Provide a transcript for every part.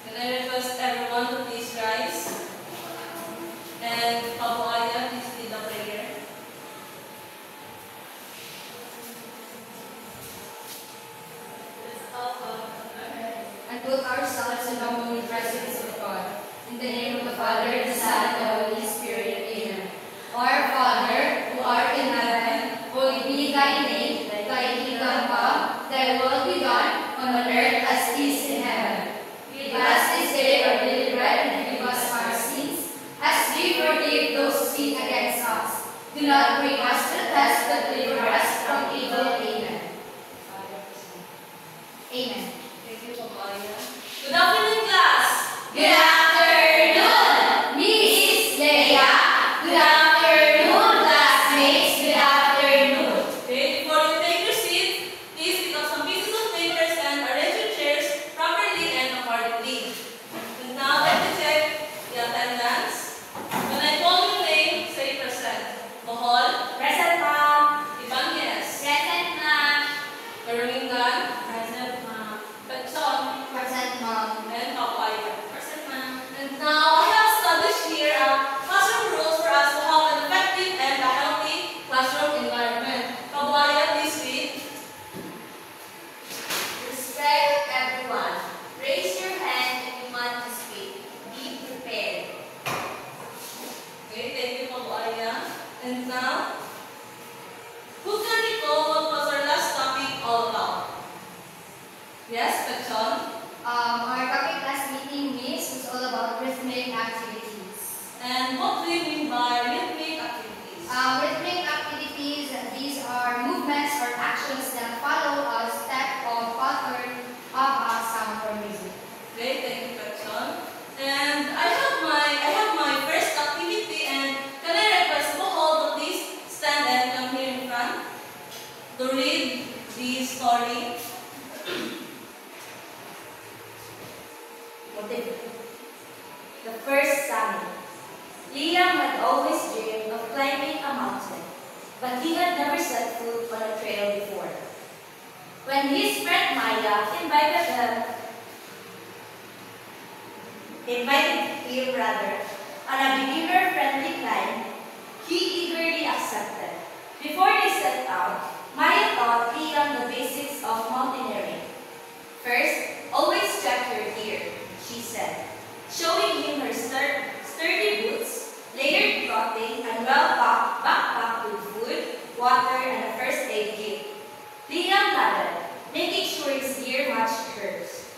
Can I request everyone to please rise? And Abu Aya, please lead the prayer. And put ourselves in the holy presence of God. In the name of the Father, the Son, and the Holy Spirit. Amen. Our Father, who art in heaven, holy be thy name. Thy kingdom come, thy will be done, on earth as it is in heaven. Give us this day our daily bread, and forgive us our sins, as we forgive those who sin against us. Do not bring us to test, but deliver us from evil. Amen. Amen. Thank you, Abu Aya. Good afternoon, class. Good afternoon, Miss Leia. Good afternoon, classmates. Good afternoon. Okay, before you take your seat, please pick up some pieces of papers and arrange your chairs properly and accordingly. And now let me check the attendance. When I call your name, say present. Bohol, Present, ma'am. Ibanez, Present, ma'am. Karumingan, Present, ma'am. Petson, Present, ma'am. and Papaya. Present, ma'am. And now I have established here classroom rules for us to have an effective and a healthy classroom environment. Papaya, please read. Respect everyone. Raise your hand if you want to speak. Be prepared. Okay, thank you, Papaya. And now, who can recall what was our last topic all about? Yes, Petson. Our topic last meeting, Miss, was all about rhythmic activities. And what do you mean by rhythmic activities? Rhythmic activities, these are movements or actions that follow a step or pattern of a sound or music. Okay, thank you, Petson. And I have my first activity, and can I request Bohol to please stand and come here in front to read the story? The first summit. Liam had always dreamed of climbing a mountain, but he had never set foot on a trail before. When his friend Maya invited him on a beginner-friendly climb, he eagerly accepted. Before they set out, Maya taught Liam the basics of mountaineering. First, always check your gear, she said, showing him her sturdy boots, layered clothing, and well-packed backpack with food, water, and a first aid kit. Liam nodded, making sure his gear matched hers.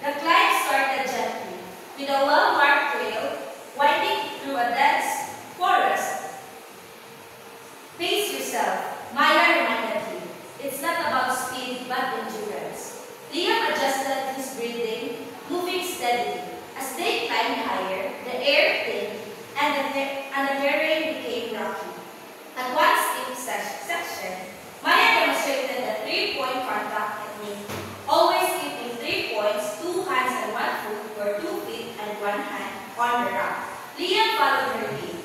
The climb started gently, with a well-marked trail winding through a dense forest. Pace yourself, Maya reminded him. It's not about speed, but endurance. Liam adjusted his breathing, moving steadily. As they climbed higher, the air thinned and the terrain became rocky. At one steep section, Maya demonstrated the three-point contact technique, always keeping 3 points, 2 hands and 1 foot, or 2 feet and 1 hand on the rock. Liam followed her lead,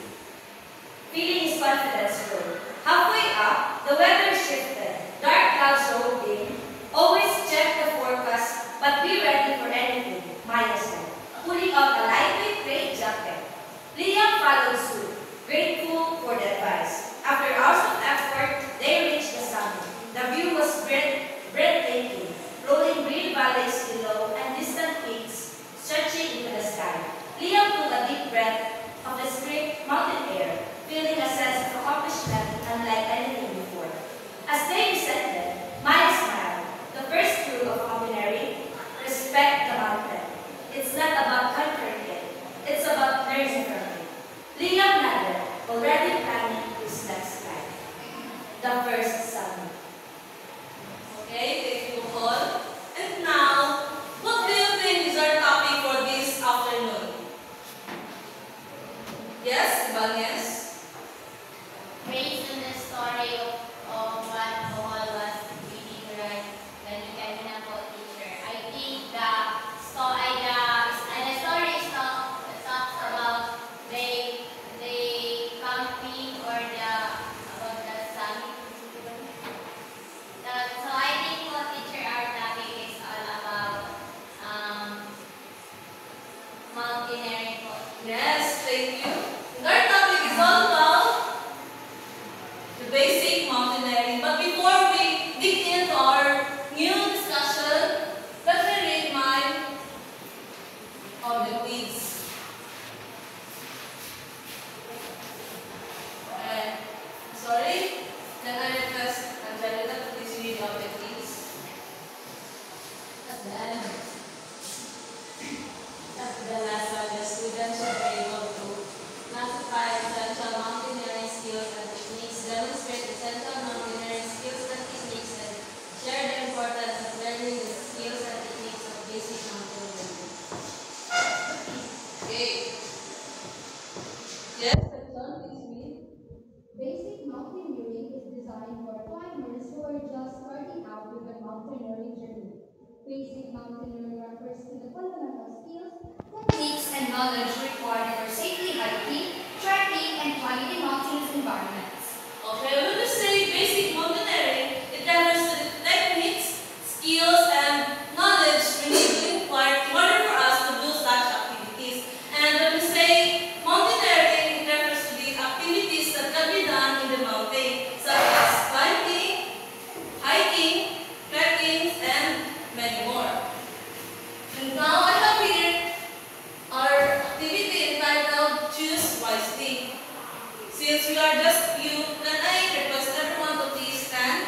feeling his confidence grow. Halfway up, the weather shifted. Dark clouds rolled in. Always check the forecast, but be ready for anything, Maya said, pulling out a lightweight gray jacket. Liam followed suit, grateful for the advice. After hours of effort, they reached the summit. The view was breathtaking, rolling green valleys below and distant peaks stretching into the sky. Liam took a deep breath of the crisp mountain air, feeling a sense of accomplishment unlike anything before. As they descended, Maya smiled. The first rule of mountaineering: respect the mountain. It's not about conquering it, it's about learning from it. Liam nodded, already planning his Okay. Yes, John, please read. Basic mountaineering is designed for climbers who are just starting out with their mountaineering journey. Basic mountaineering refers to the fundamental skills, techniques, and knowledge required for safely hiking, trekking, and climbing in mountainous environments. Okay, when we say basic mountaineering, it refers to the techniques, skills, and knowledge we need to acquire in order for us to do such activities. And when we say mountaineering, it refers to the activities that can be done in the mountain, such as climbing, hiking, trekking, and many more. And now I have here our activity entitled Choose Wisely. Since we are just few, can I request everyone to please stand?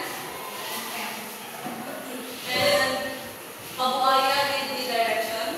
And Pabuaya read the direction.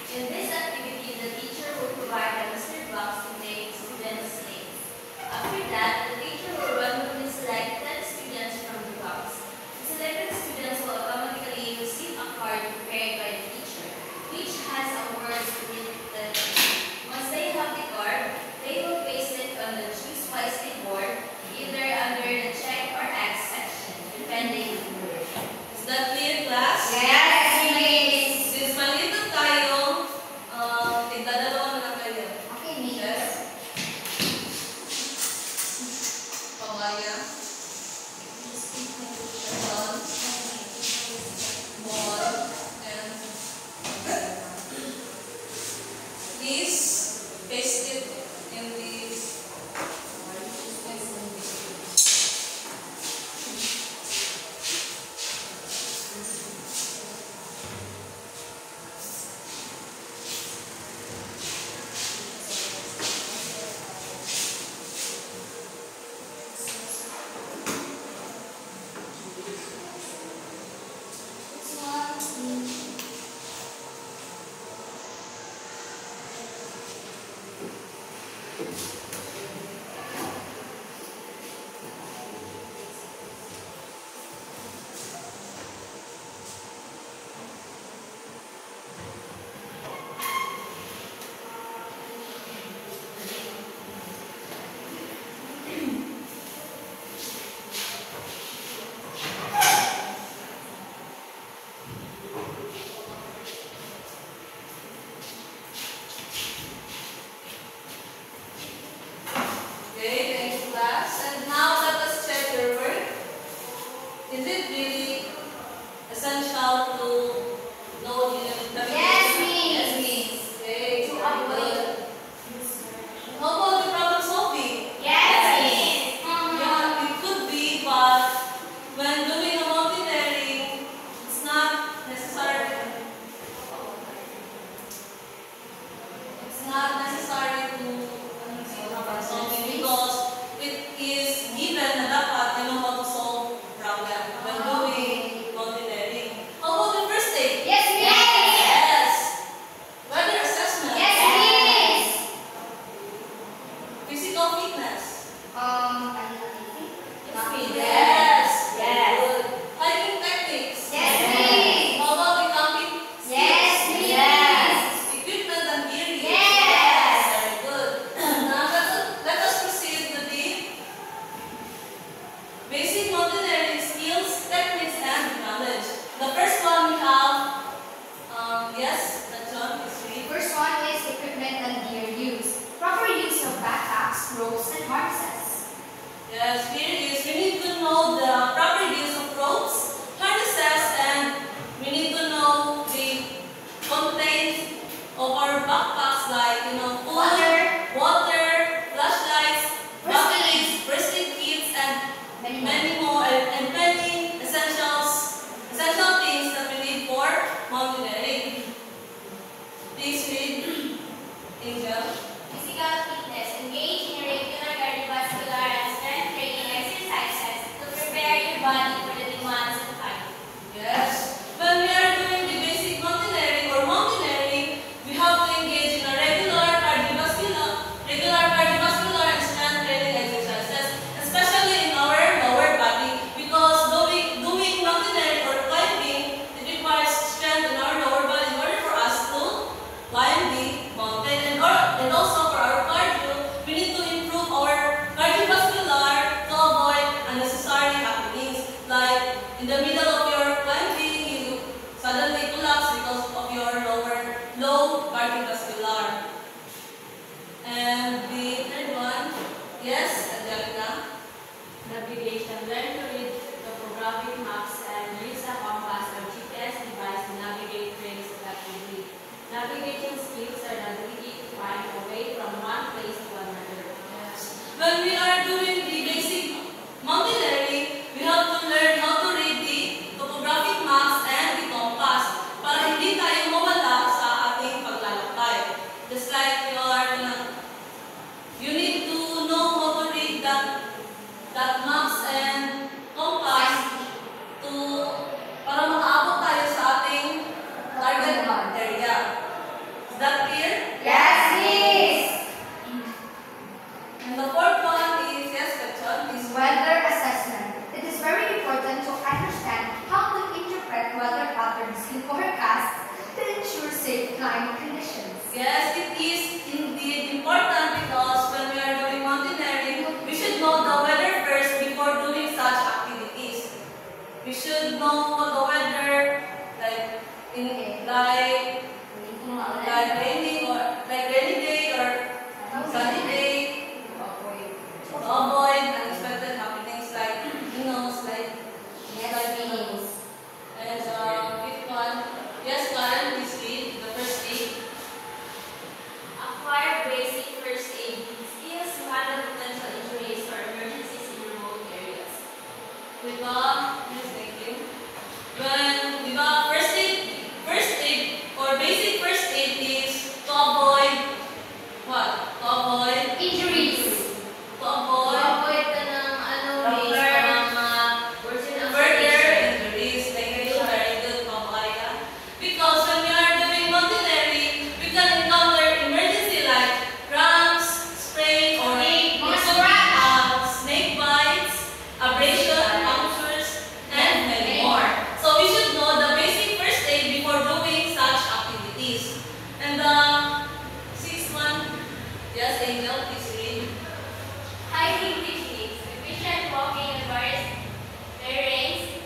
In this activity, the teacher will provide a mystery box to make students' names. After that, the teacher will randomly select 10 students from the box. The selected students will automatically receive a card prepared by the teacher, which has a word with the name. Once they have the card, they will paste it on the Choose Wisely board, either under the check or X section, depending on the word. Is that clear, class? Yes, Miss. Since malito tayo, tigdadalawa na lang kayo. Okay, Miss. Yes? Pabuaya. John. Paul. And please paste it in this. Okay, thank you, class. And now let us check your work. Is it really essential to know the Yes, Miss. Yes, Miss. Okay, To very avoid. good. How about the problem solving? Yes, Miss. Yeah, it could be, but when doing a mountaineering, it's not necessary. It's not necessary to problem solving because it is given na dapat you know how to solve problem when doing mountaineering. How about the first aid? Yes, Miss. Yes. Weather assessment. Yes, Miss. Physical fitness. Yes. Yes. Good. Hiking techniques. Yes, Miss. How about the camping? Yes, Miss. Yes. Equipment and gear. Yes. Very good. Now let us proceed to the basic mountaineering skills, techniques, and knowledge. The first one we have, yes, that's John, please read. First one is equipment and gear use. Proper use of backpacks, ropes, and harnesses. Yes, here is we need to know the proper use of ropes, harnesses, and we need to know the contents of our backpacks like food, water, flashlights, batteries, first aid kits, and many more, and many essential things that we need for mountaineering. Please read, Angel. Physical fitness. Engage in regular cardiovascular and strength training exercises know what the weather, like like raining or like rainy day or sunny day, to avoid unexpected happenings like like and fifth one, yes, Karen, please read the first aid. Acquire basic first aid skills to handle potential injuries or emergencies in remote areas. Yes, thank you. When first aid or basic first aid is to avoid what? To avoid Injuries. to avoid Avoid ka ng further injuries. Thank you, very good, Ma'am. Because when we are doing mountaineering, we can encounter emergency like cramps, sprain, or snake bites, abrasion, punctures, and many more. So we should know the basic first aid before doing such activities. And the sixth one, yes, Angel, please read. hiking techniques, efficient walking in various terrains,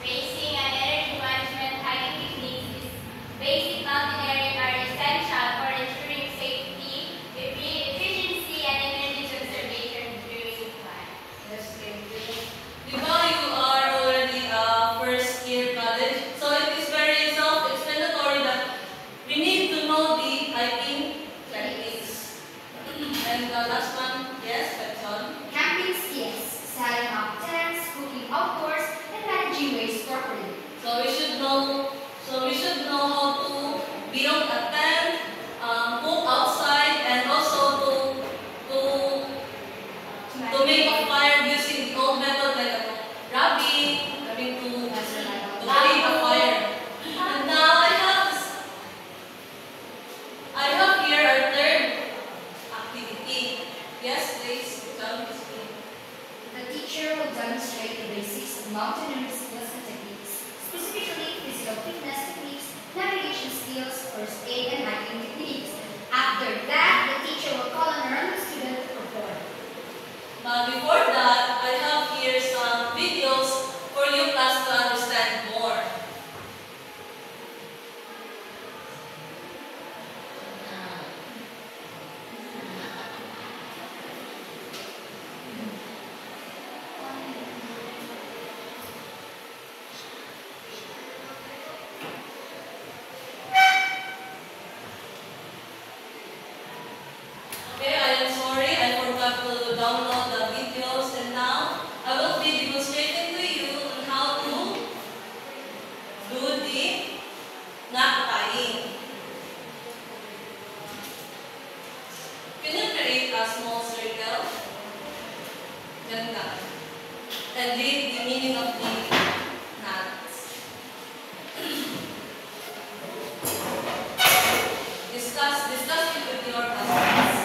pacing and energy management. Hiking techniques is basic mountaineering are essential for ensuring safety, efficiency, and energy conservation during climb. Yes, thank you. Diba, you are already first year college, so it is very self-explanatory that we need to know the hiking techniques. And the last one, yes, Petson. Camping skills. Setting up tents, cooking outdoors, and managing waste properly. So we should know how to build a tent, cook outside, and also to make a fire using the old method like having to make a fire. And now I have here our third activity. Yes, please, John, please read. The teacher will demonstrate the basics of mountaineering skills and techniques, specifically physical fitness techniques, navigation skills, first aid, and hiking techniques. After that, the teacher will call on a random student to perform. But before that, I have here some videos for you class to understand more. Okay, I am sorry, I forgot to download the videos, and now I will be demonstrating to you on how to do the knot tying. Can you create a small circle? Ganda. And read the meaning of the knots. Discuss it with your husbands.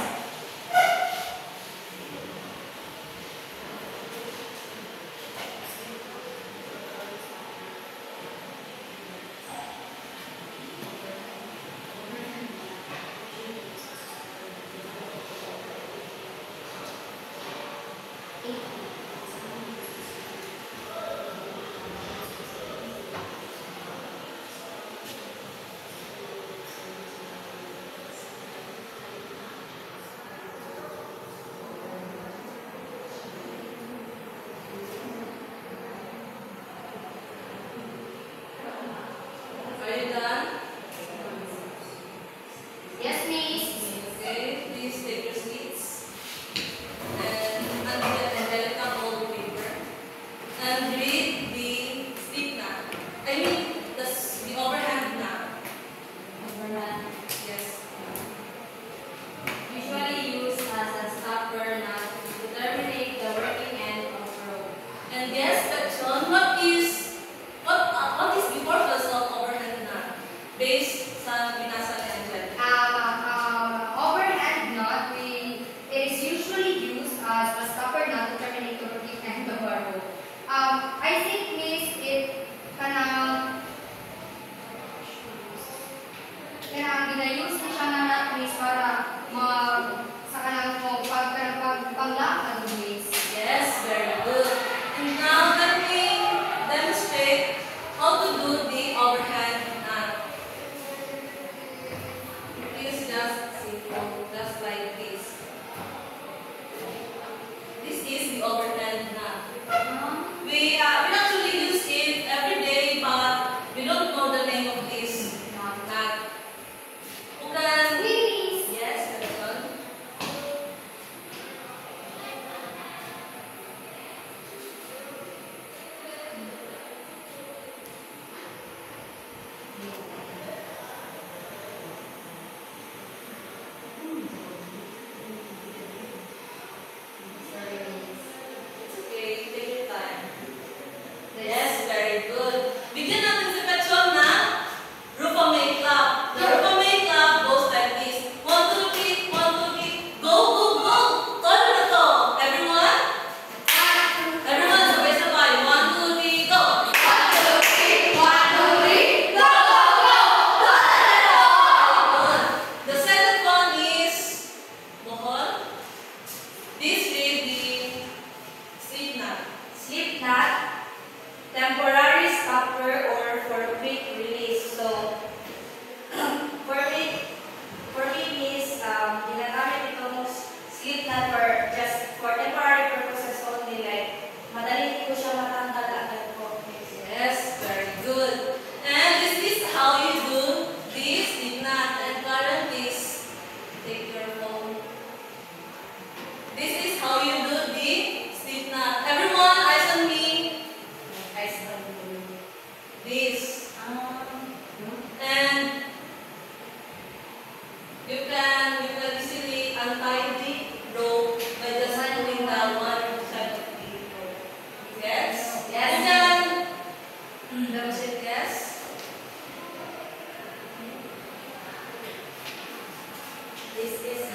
Are you done? Yes, miss. Okay, please take your seats. And until Angelica hold paper. And read the slip knot. I mean the overhand knot. Overhand. Yes. Usually used as a stopper knot to terminate the working end of rope. And yes, Petron, what is the purpose of overhand knot? Based sa binasa ni Angelica. Overhand knot, it is usually used as a stopper knot to terminate the working end of a rope. I think, miss, it kanang ginayuse na siya na knot, miss, para sa kanang panglakad, miss. Yes, very good. And now let me demonstrate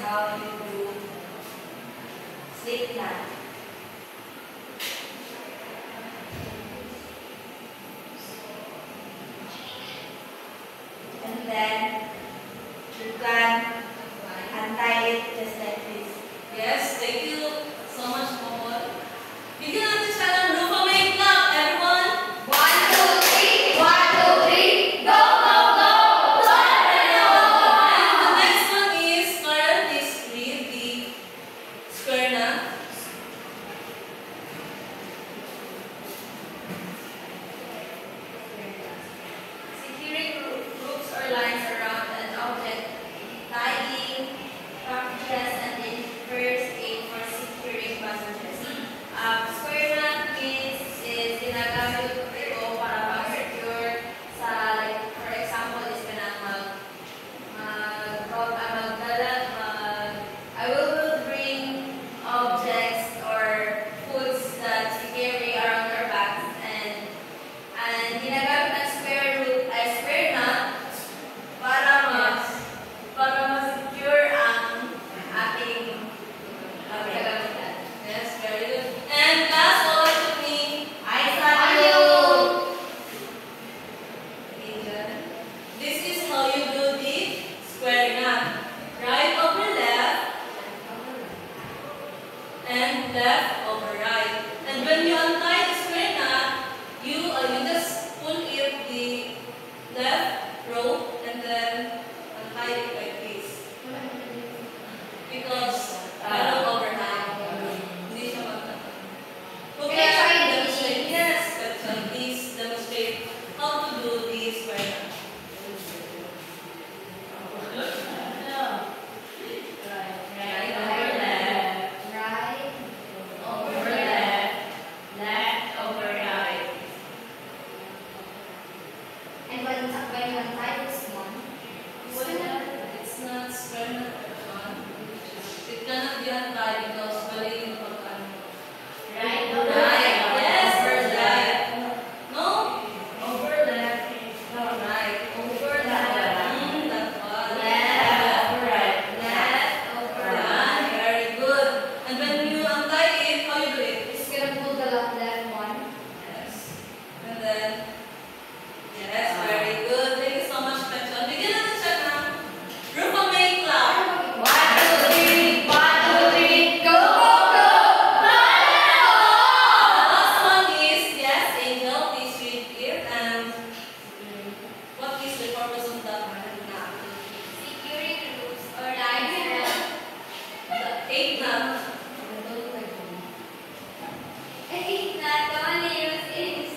how you do slip knot. And then you can untie it just like this. Yes, thank you so much, Momot. Bigyan natin siya ng Rupa Make Clap, everyone! 1, 2, 3, 1, 2, 3, go, go, go! And the next one is currently split the square knot. Securing groups or lines around an object, tying, packages, and in first aid for securing passages. Square knot means is ginagamit ito para pang-secure sa, like, for example, is kanang I will bring objects or foods that we carry around our bags, and ginagamit ang square knot para ma-secure ang ating gagamitan. Yes, very good. And last one to me, this is how you do the square knot. Right over left and left over right. And when you untie the square knot, you just pull it the left rope and then untie it like this. Because overtime, hindi siya magtatag. Can I try it? Demonstrate. Yes, that's right. Please demonstrate how to do the square knot. Right over left, Right. over left, left over right. And when you untie this one, It's not square knot at all. It cannot be untied because mali yung pag-ano. Right. Right. Yes, over left. No? Over left. Right. Over left. That one. Left. Right. Left. Over right. Very good. And when you untie it, how you do it? it's gonna pull the left one. Yes. And then, yes, very good. Thank you so much, Petron. Bigyan natin siya ng Rupa Make Clap. 1, 2, 3, 1, 2, 3, go, go, go! The last one is, yes, Angel, please read it. And what is the purpose of that knot? Securing groups or lines around. The eighth knot. Not the only use is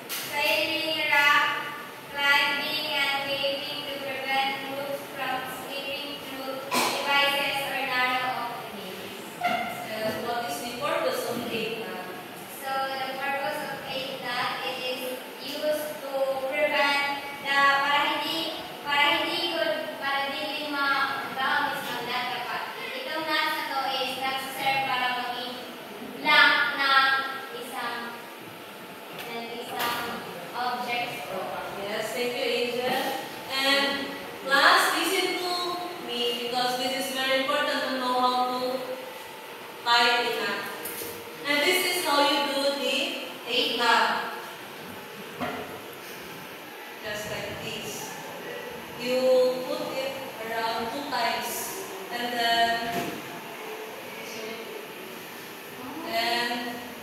sailing, rock, climbing, and waving to prevent groups from slipping through devices or narrow openings. And what is the purpose of the eighth knot? So the purpose of eight knot it is used to prevent the para hindi ma-bounce ng knot kapag itong knot na to is nagsiserve para maging lock ng isang objects. Yes, thank you, Angel. And class, listen to me because this is very important to know how to tie a knot. And this is how you do the eighth knot. Just like this. You put it around 2 times, and then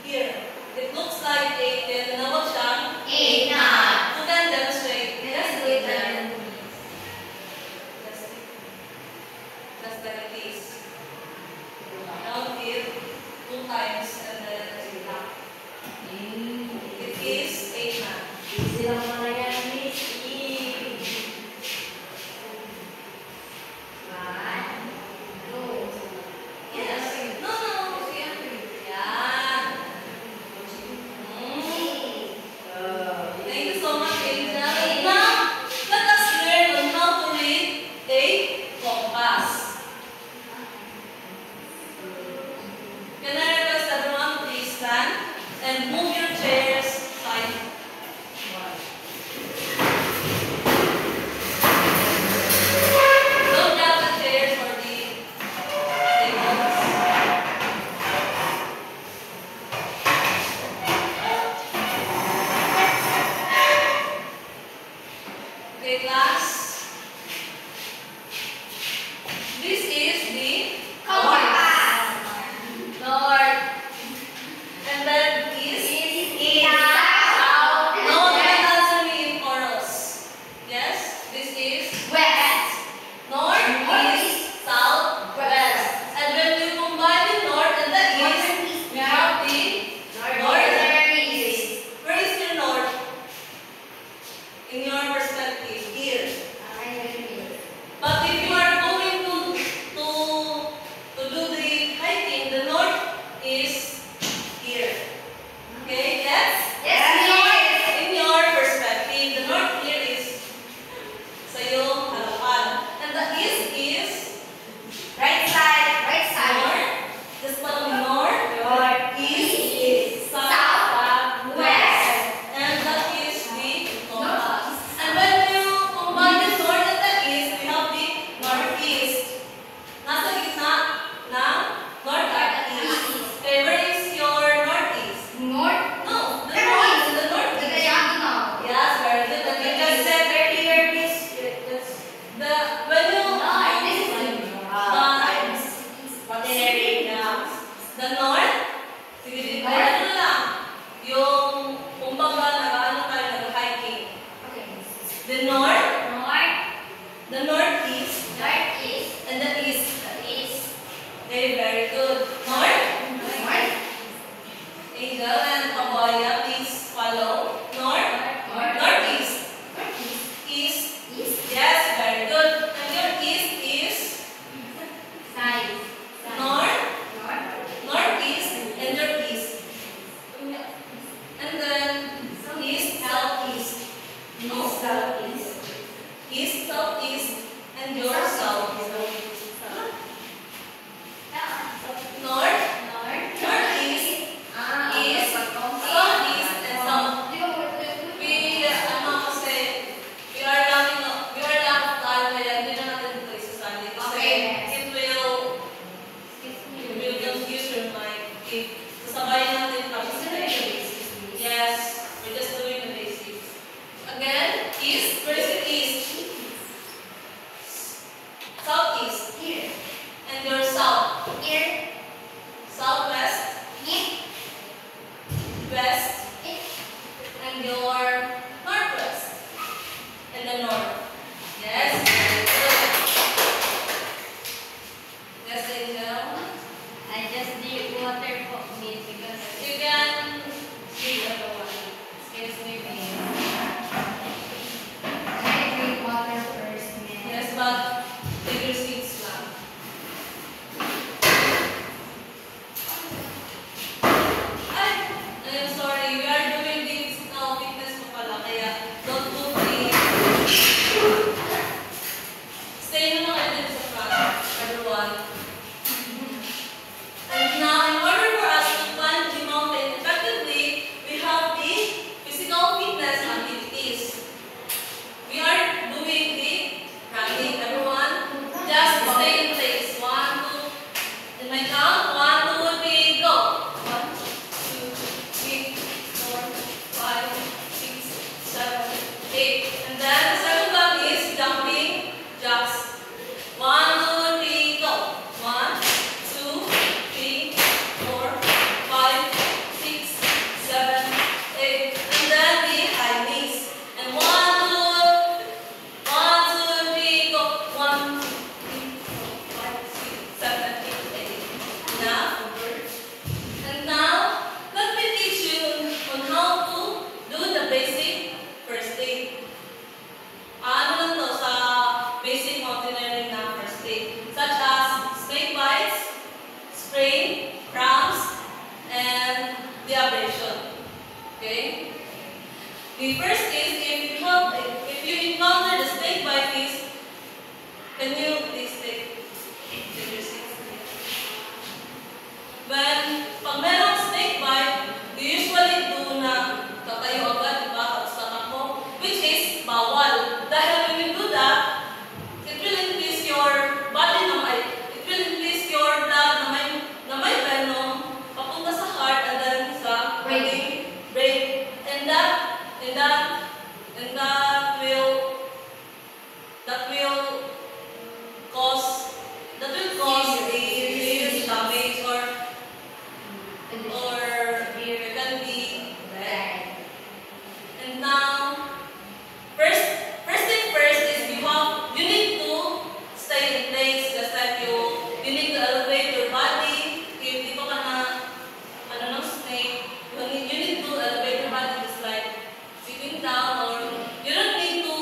here it looks like 8. Then tinawag siyang Eight knot. Who can demonstrate? Yes, do it Angel. again. Just like this. Round it 2 times and then lock. It is 8 knot. Silang mga yan, Miss E. 1, the northeast, Northeast. and the east. East. Okay, very good. North, North. Angel and Paboya, please follow. North, northeast, east. East. Yes, very good. And your east is Side. north, North. northeast, and your east. And then east, southeast. East, southeast. East, southeast, and your south. North, northeast, east, southeast, and south. We are running we are lang of time kaya hindi na natin ito isasali. Kasi Okay. it will confuse your mind. If sasabayin natin pa. Yes, we're just doing the basics. Again, east, where is it east? Southeast, Here. and your south. Here. Southwest, Here. west, and your northwest, and the north. Yes, very good. Yes, Angel. I just drink water for me because You can drink other one. Excuse me, please. I drink water first, man. yes, but take your seats lang. Ay, I'm sorry. We are doing the physical fitness pa pala, kaya don't move the... Stay na lang kayo dun sa front, everyone. And now, in order for us to climb the mountain effectively, we have the physical fitness activities. We are doing the running, everyone. Just stay in place. 1, 2. In my count, 1, 2, 3, go. 1, 2, 3, 4, 5, 6, 7, 8. And then the second one is jumping jacks. 1, 2, 3, go. 1, 2, 3, 4, 5, 6, 7, 8. And then the high knees. And 1, 2, 3, go. 1, 2, 3, 4, 5, 6, 7, 8, 8. Now, and now, let me teach you on how to do the basic first aid. Ano lang to sa basic mountaineering na first aid, such as snake bites, sprain, cramps, and the abrasion. Okay? The first is if you encounter the snake bite is, can you please take your seats? Pag merong snake bite, you usually do na tatayo agad, diba? Tapos tatakbo, which is bawal. Dahil when you do that, it will increase your body it will increase your blood na may venom papunta sa heart and then sa brain. And that will cause a serious damage or it can be death. And now, first thing first is you need to stay in place, just like you need to elevate your body. If di pa ka na snake, you need to elevate your body just like sitting down, or you don't need to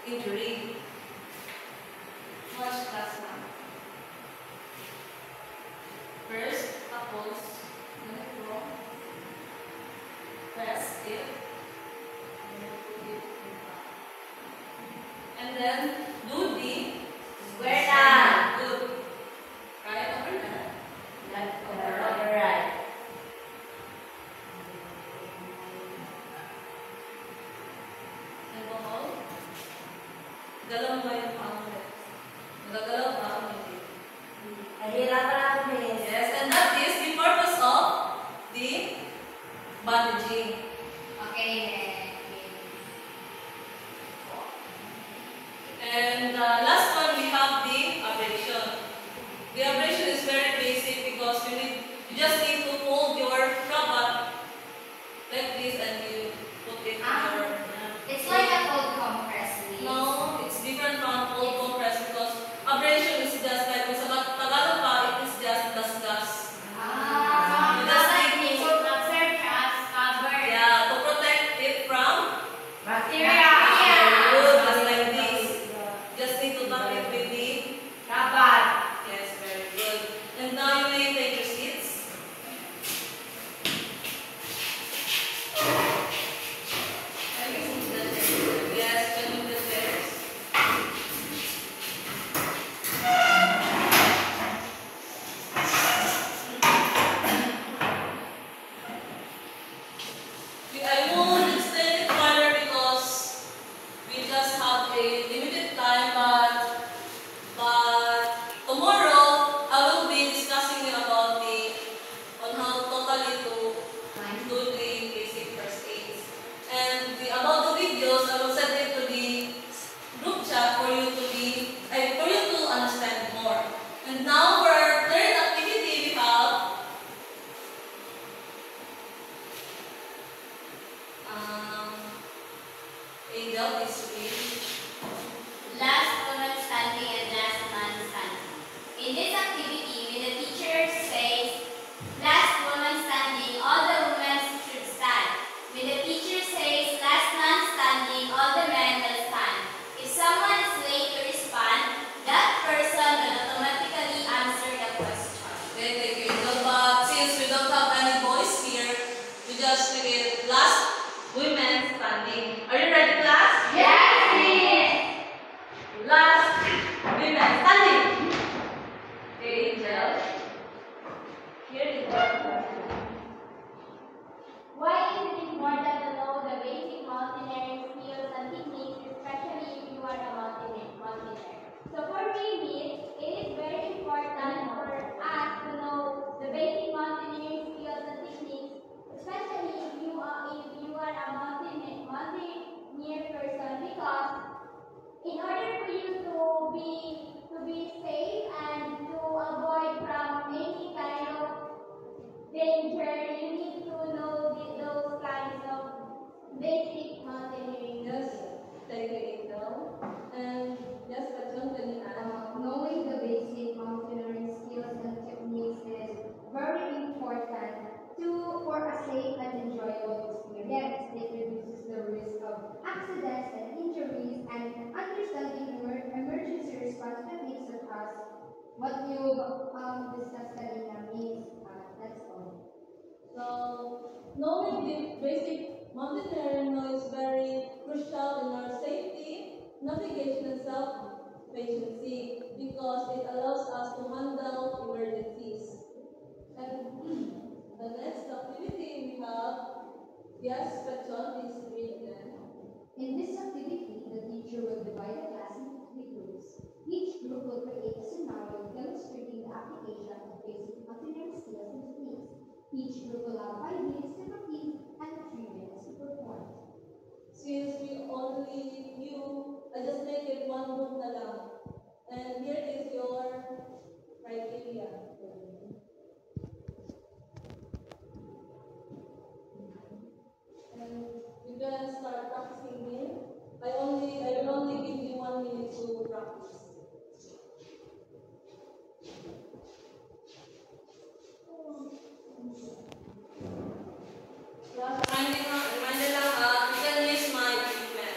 injury. Watch class now. First, apples. Press it. And then do the Square na. good. Right over there. Left over right. And go home. Galaw mo yung pangit. Magagalaw pa ako hindi. Nahirapan ako, miss. Yes, and that is the purpose of the bandaging. Okay, then. And last one, we have the abrasion. The abrasion is very basic because you just need to fold your cravat like this and you put it in your. It's like a cold compress, please. No, it's different from fold compress because abrasion is just like sa Tagalog pa, it is just gasgas. Ah, You just like need to cover. Yeah, to protect it from Bacteria. good, just like this. Just need to tap it with the Dapat. yes, very good. And now you may take your seats. Yes, can move the chairs. I won't extend it further because we just have a limited time, but tomorrow I will be discussing about on how totally to do the basic first aids. And about the videos, I will send it to the group chat for you to understand more. And now for our third activity, we have Angel is with Last woman standing and last man standing. In this activity, when the teacher says last woman standing, all the women should stand. When the teacher says last man standing, all the men will stand. If someone is late to respond, that person will automatically answer the question. okay, thank you, Angel. But since we don't have any boys here, we just make it last women standing. Are you ready, class? Yes, please. Last women standing. Okay, Angel. Here is Why is it important to know the basic mountaineering skills and techniques, especially if you are a mountaineer? So for me, Miss, it is very important for us to know the basic mountaineering skills and techniques, especially if you are a mountaineer person, because in order for you to be safe and to avoid from any kind of danger, you need to know those kinds of basic mountaineering. yes. Thank you, Angel. And yes, John, can you add? Knowing the basic mountaineering skills and techniques is very important for a safe and enjoyable experience. It reduces the risk of accidents and injuries, and understanding emergency response techniques such as what you discussed kanina means. That's all. So, knowing the basic mountaineering is very crucial in our safety, navigation, and self-sufficiency because it allows us to handle emergencies. And the next activity we have, yes, Petron, please read them. In this activity, the teacher will divide the class into 3 groups. Each group will create a scenario demonstrating the application of basic mountaineering skills and techniques. Each group will have 5 minutes to complete and 3 minutes to perform. Since we only I just make it one group na lang. And here is your criteria. And you can start practicing here. I will only give you 1 minute to practice. Reminder lang, you can use my equipment.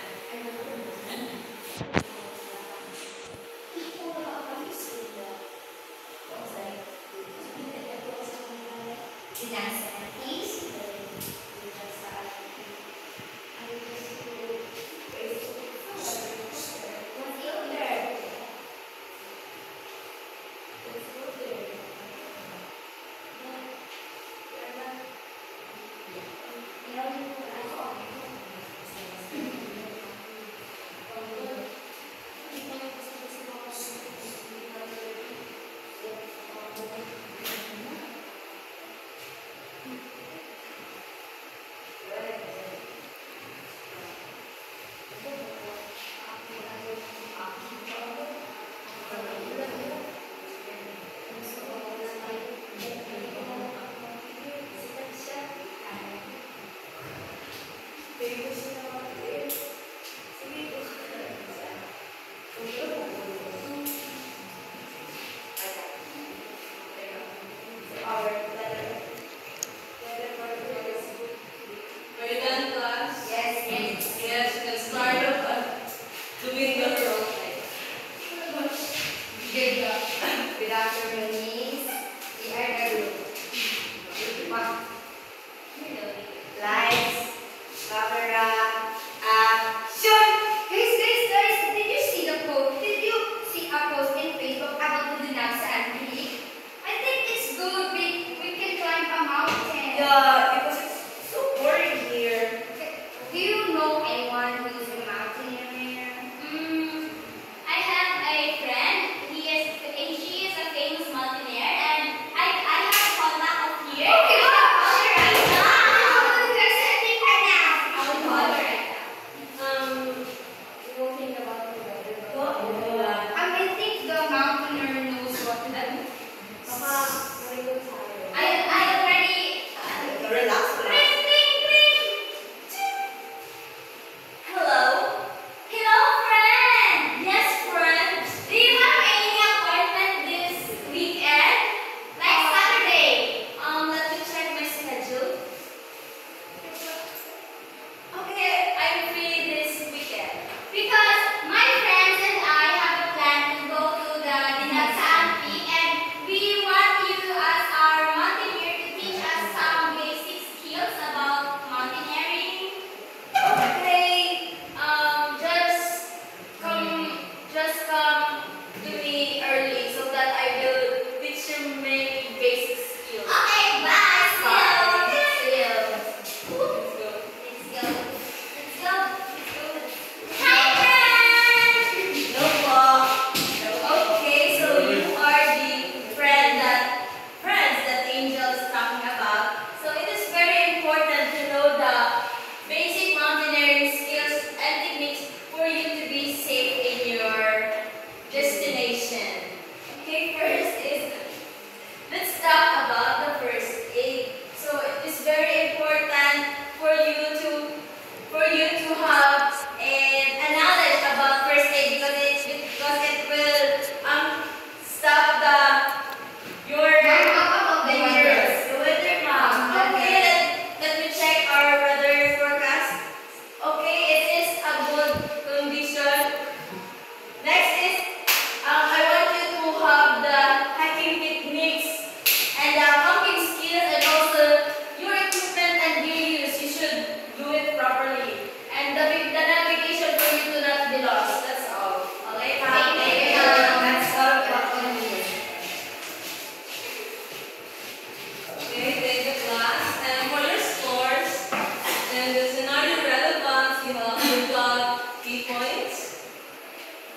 points.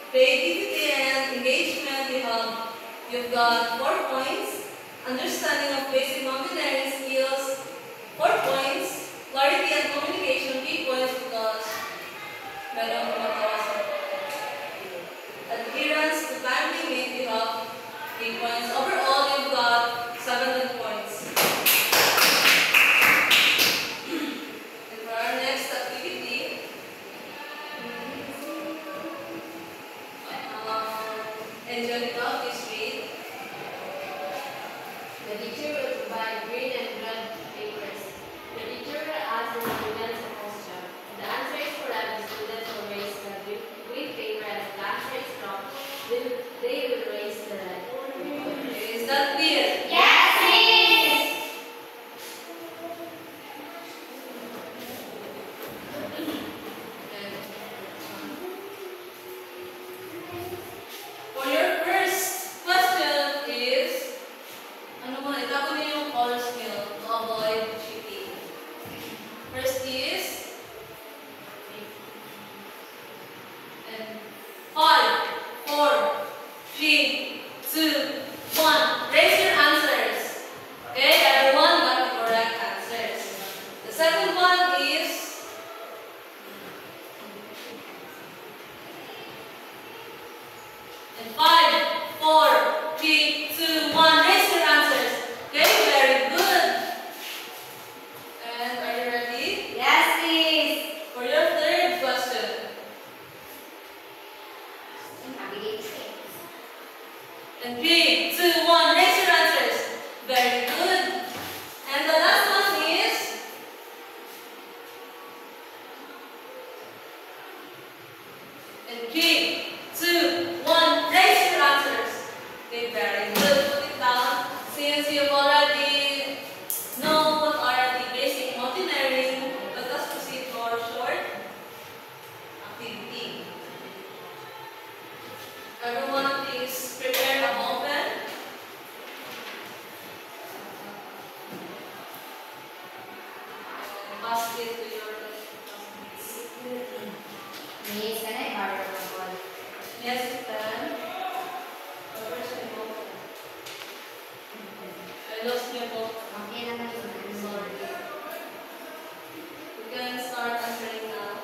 Creativity and engagement, you've got 4 points. Understanding of basic mountaineering skills, 4 points. Clarity and communication, 3 points because meron tumatawa sa adherence to time limit, you have 3 points. Overall, you've got 17 points. And for our next activity, Angelica, please read. The teacher will provide green and red papers. The teacher will ask the students a question. The answer is correct. The students will raise the green paper and the answer is wrong. Then they will raise the red paper. Is that clear? Yes, miss! For your first question is, ano mo, itago niyo yung colors niyo to avoid cheating. First is, and 5, 4, 3, 2, 1. Raise your answers. Okay, everyone got the correct answers. The second one is, and 5, 4, 3, 2, 1. Raise your answers. Okay, very good. And are you ready? Yes, miss! For your third question. And 3, 2, 1. Raise your answers. Very good. And the last one is, and 3, 2, 1. Raise your answers. Okay, very good. Put it down. Since you've already know what are the basic mountaineering, let us proceed to our short activity. Everyone, please prepare a ball pen. And pass it to your classmates. Miss, can I borrow a ball? Yes, you can. Where's my book? I lost my book. Okay lang na yun. Sorry. You can start answering now.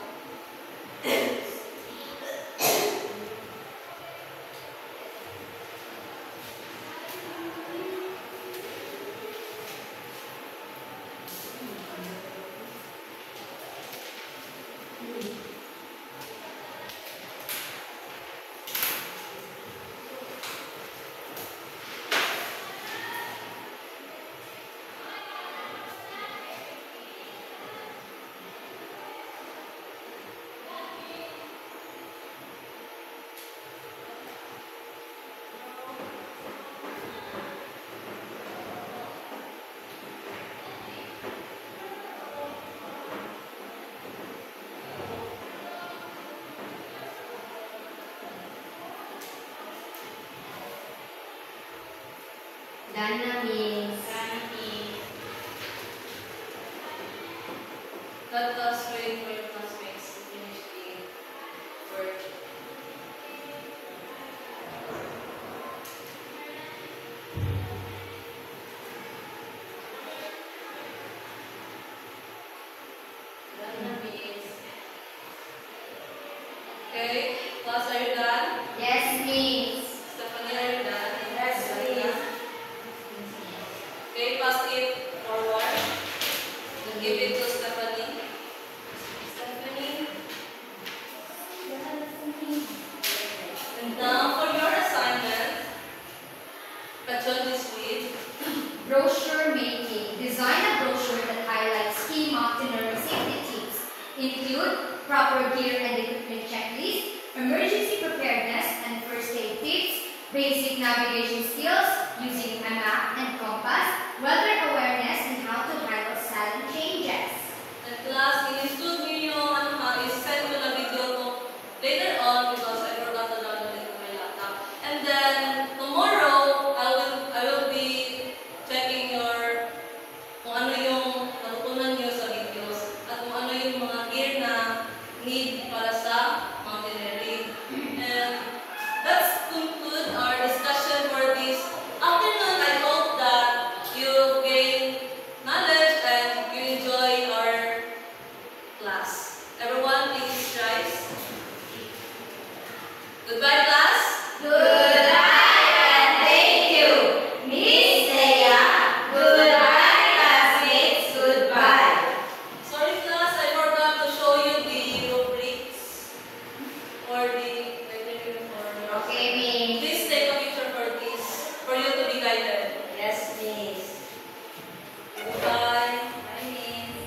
Done na, miss. Let us wait for your classmates to finish the work. Done na, miss. Okay, class, are you done? Yes, miss. Stephanie, are you done? Yes, miss. Okay, pass it forward. Then give it to Stephanie. Stephanie. And now for your assignment, Pachon is with. Brochure making. Design a brochure that highlights key mountaineering safety tips. Include proper gear and equipment checklist, emergency preparedness and first aid tips, basic navigation skills using a map and compass, weather awareness, and how to handle sudden changes. And class, in-include niyo yung i-send ko na video ko later on because I forgot to download it to my laptop. And then tomorrow, I will be checking your kung ano yung natutunan niyo sa videos at kung ano yung mga gear na need para sa mountain for the